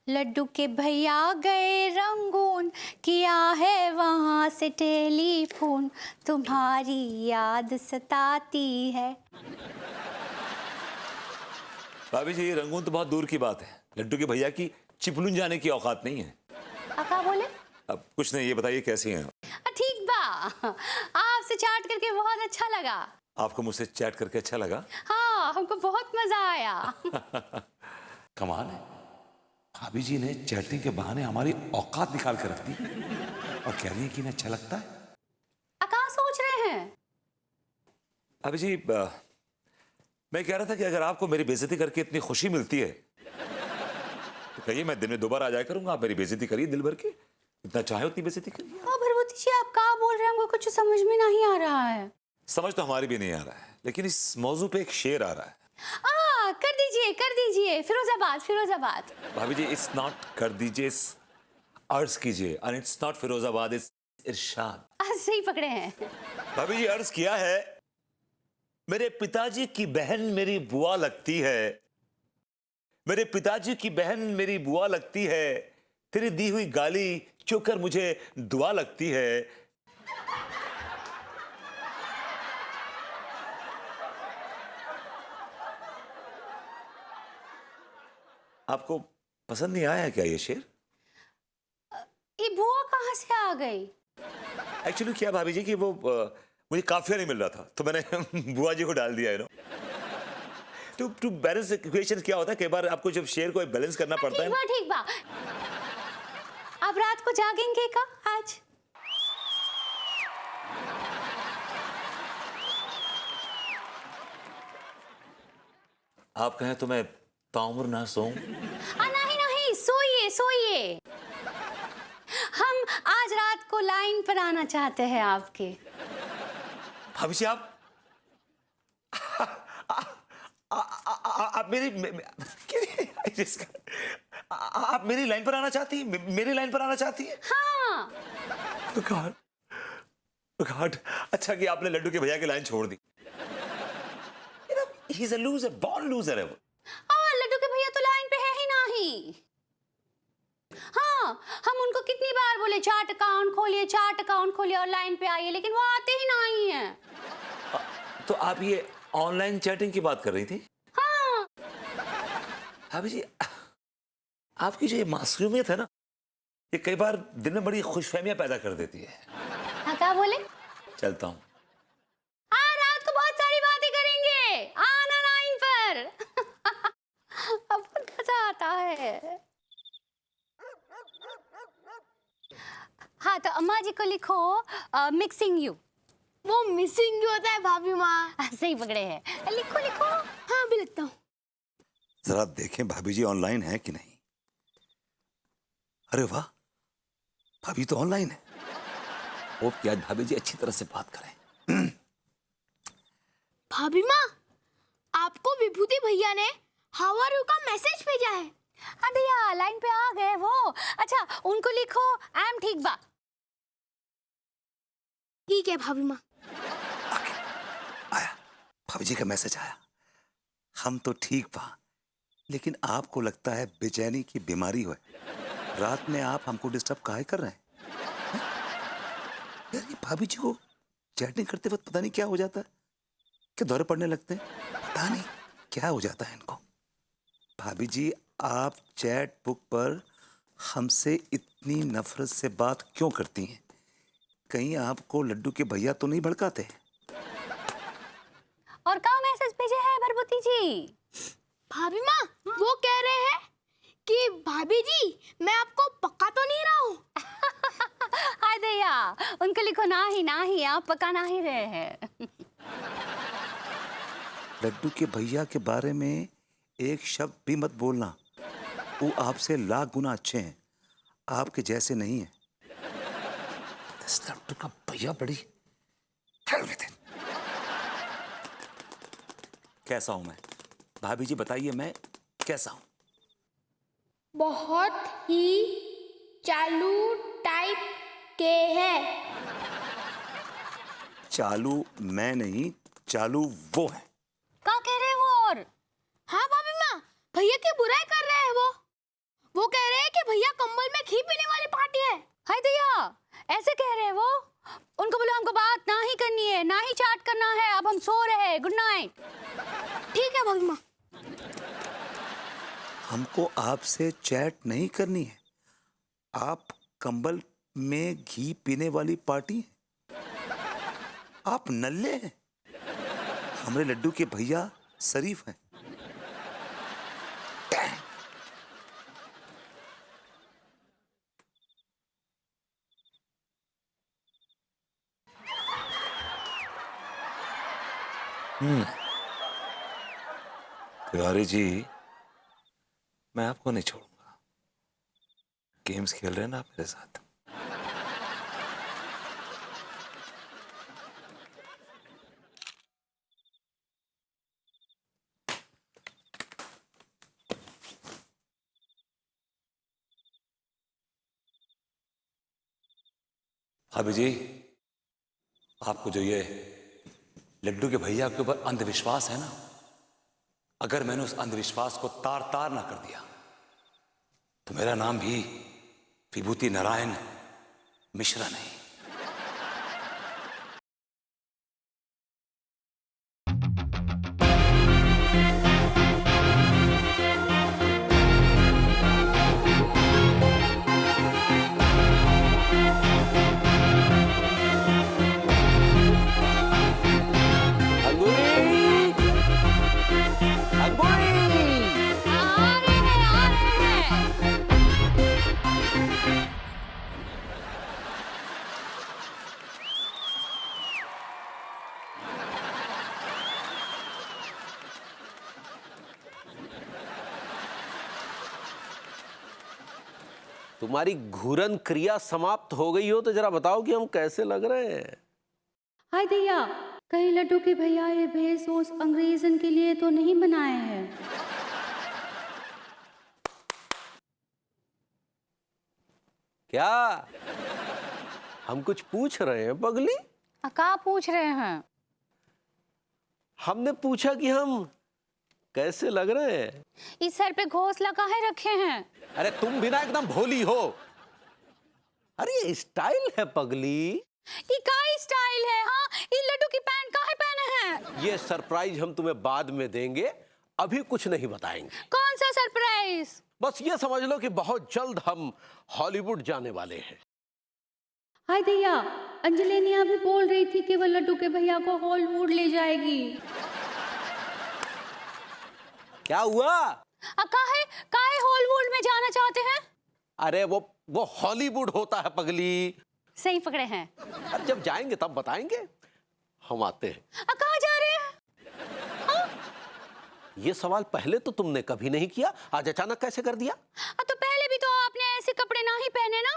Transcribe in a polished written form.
लड्डू के भैया गए रंगून, किया है वहाँ से टेलीफोन, तुम्हारी याद सताती है। भाभी जी, रंगून तो बहुत दूर की बात है। लड्डू के भैया की चिपलून जाने की औकात नहीं है। क्या बोले? अब कुछ नहीं, ये बताइए कैसी हैं? ठीक बा, आपसे चैट करके बहुत अच्छा लगा। आपको मुझसे चैट करके अच्छा लगा? हाँ, हमको बहुत मजा आया। कमाल है, भाभी जी ने चैटिंग के बहाने हमारी औकात निकाल कर रख दी और कह रही है कि इन्हें अच्छा लगता है। क्या सोच रहे हैं? भाभी जी, मैं कह रहा था कि अगर आपको मेरी बेइज्जती करके इतनी खुशी मिलती है तो कहिए, मैं दिन में 2 बार आ जाया करूंगा। आप मेरी बेइज्जती करिए दिल भर के, इतना चाहे उतनी बेइज्जती करिए। भगवती जी, आप क्या बोल रहे हैं? हमको कुछ समझ में नहीं आ रहा है। समझ तो हमारी भी नहीं आ रहा है, लेकिन इस मौजू पे एक शेर आ रहा है। कर दीजिए, फिरोजाबाद फिरोजाबाद। भाभी जी, इट्स नॉट कर दीजिए, अर्ज कीजिए, and it's not Firozabad, it's इरशाद। सही पकड़े हैं। भाभी जी, अर्ज किया है, मेरे पिताजी की बहन मेरी बुआ लगती है, मेरे पिताजी की बहन मेरी बुआ लगती है, तेरी दी हुई गाली चुकर मुझे दुआ लगती है। आपको पसंद नहीं आया क्या ये शेर? ये बुआ कहाँ से आ गई? एक्चुअली क्या भाभी जी कि वो मुझे काफिया नहीं मिल रहा था, तो मैंने बुआ जी को डाल दिया, you know. To balance equation क्या होता है, कई बार आपको जब शेर को बैलेंस करना पड़ता है। ठीक बा। आप रात को जागेंगे का आज? आप कहें तो मैं ताउम्र ना सोऊं? नहीं, सोइए सोइए। हम आज रात को लाइन पर आना चाहते हैं आपके। भाभी जी, आप मेरी लाइन पर आना चाहती हैं? मेरी लाइन पर आना चाहती हैं? हाँ। गॉड, अच्छा कि आपने लड्डू के भैया की लाइन छोड़ दी। He is a loser, born loser है वो। लड्डू के भैया तो लाइन पे है ही नहीं। हाँ, हम उनको कितनी बार बोले चार्ट अकाउंट खोलिए और लाइन पे आइए, लेकिन वो आते ही नहीं है। तो आप ये ऑनलाइन चैटिंग की बात कर रही थी? हाँ। भाभी जी, आपकी जो ये मासूमियत है ना, ये कई बार दिन में बड़ी खुशफहमियां पैदा कर देती है। क्या बोले? चलता हूँ। रात को बहुत सारी बातें करेंगे, आना लाइन पर। अब बहुत मजा आता है। हाँ, तो अम्मा जी को लिखो मिक्सिंग यू। वो मिसिंग यू होता है भाभी माँ। सही पकड़े हैं, लिखो लिखो। हाँ, अभी लिखता हूँ। जरा देखें भाभी जी ऑनलाइन है कि नहीं। अरे वाह, भाभी तो ऑनलाइन है। होप कि आज भाभी जी अच्छी तरह से बात करें। भाभी माँ, आपको विभूति भैया ने हाउ आर यू का मैसेज भेजा है। भैया लाइन पे आ गए वो। अच्छा, उनको लिखो आई एम ठीक बा। ठीक है भाभी माँ। आया, भाभी जी का मैसेज आया। हम तो ठीक बा, लेकिन आपको लगता है बेचैनी की बीमारी हो। रात में आप हमको डिस्टर्ब काहे कर रहे हैं? यार, ये भाभी जी को चैटिंग करते वक्त पता नहीं क्या हो जाता है, क्या दौरे पड़ने लगते हैं, पता नहीं क्या हो जाता है इनको। भाभी जी, आप चैट बुक पर हमसे इतनी नफरत से बात क्यों करती हैं? कहीं आपको लड्डू के भैया तो नहीं भड़काते? और क्या मैसेज भेजे है भरभूति जी? भाभी माँ, वो कह रहे हैं कि भाभी जी मैं आपको पक्का तो नहीं रहा हूँ। हाय दया, उनको लिखो ना ही आप पका ना ही रहे हैं। लड्डू के भैया के बारे में एक शब्द भी मत बोलना, वो आपसे लाख गुना अच्छे हैं, आपके जैसे नहीं है। लड्डू का भैया बड़ी कैसा हूं मैं? भाभी जी बताइए, मैं कैसा हूं? बहुत ही चालू टाइप के हैं। चालू मैं नहीं, चालू वो है। क्या कह रहे हैं वो? और हाँ भाभी माँ, भैया की बुराई कर रहे हैं वो। वो कह रहे भैया कंबल में घी पीने वाली पार्टी है। हाय दैया, ऐसे कह रहे हैं वो। उनको बोलो हमको बात ना ही करनी है, ना ही चैट करना है, अब हम सो रहे हैं, गुड नाइट। ठीक है भाभी माँ। हमको आपसे चैट नहीं करनी है। आप कंबल में घी पीने वाली पार्टी हैं। आप नल्ले हैं। हमारे लड्डू के भैया शरीफ हैं। तिवारी जी, मैं आपको नहीं छोड़ूंगा। गेम्स खेल रहे हैं ना आप मेरे साथ। भाभी जी, आपको जो ये लड्डू के भैया के ऊपर अंधविश्वास है ना, अगर मैंने उस अंधविश्वास को तार तार ना कर दिया तो मेरा नाम भी विभूति नारायण मिश्रा नहीं। आ रहे हैं। तुम्हारी घूरन क्रिया समाप्त हो गई हो तो जरा बताओ कि हम कैसे लग रहे हैं। हाय दैया, कहीं लड्डू के भैया ये भेष उस अंग्रेजन के लिए तो नहीं बनाए हैं? क्या हम कुछ पूछ रहे हैं पगली? का पूछ रहे हैं? हमने पूछा कि हम कैसे लग रहे हैं। इस सर पे घोंसला काहे रखे हैं? अरे तुम भी ना एकदम भोली हो। अरे ये स्टाइल है पगली। ये का स्टाइल है? हाँ, ये लड्डू की पैंट काहे पहने हैं? ये सरप्राइज हम तुम्हें बाद में देंगे, अभी कुछ नहीं बताएंगे। कौन सा सरप्राइज? बस ये समझ लो कि बहुत जल्द हम हॉलीवुड जाने वाले हैं। हाय दैया, अंजलिनी अभी बोल रही थी कि वो लड्डू के भैया को हॉलीवुड ले जाएगी। क्या हुआ? काहे काहे हॉलीवुड में जाना चाहते हैं? अरे वो हॉलीवुड होता है पगली। सही पकड़े हैं। अब जब जाएंगे तब बताएंगे। हम आते हैं। कहाँ जा रहे हैं? ये सवाल पहले तो तुमने कभी नहीं किया, आज अचानक कैसे कर दिया? तो पहले भी तो आपने ऐसे कपड़े ना ही पहने ना।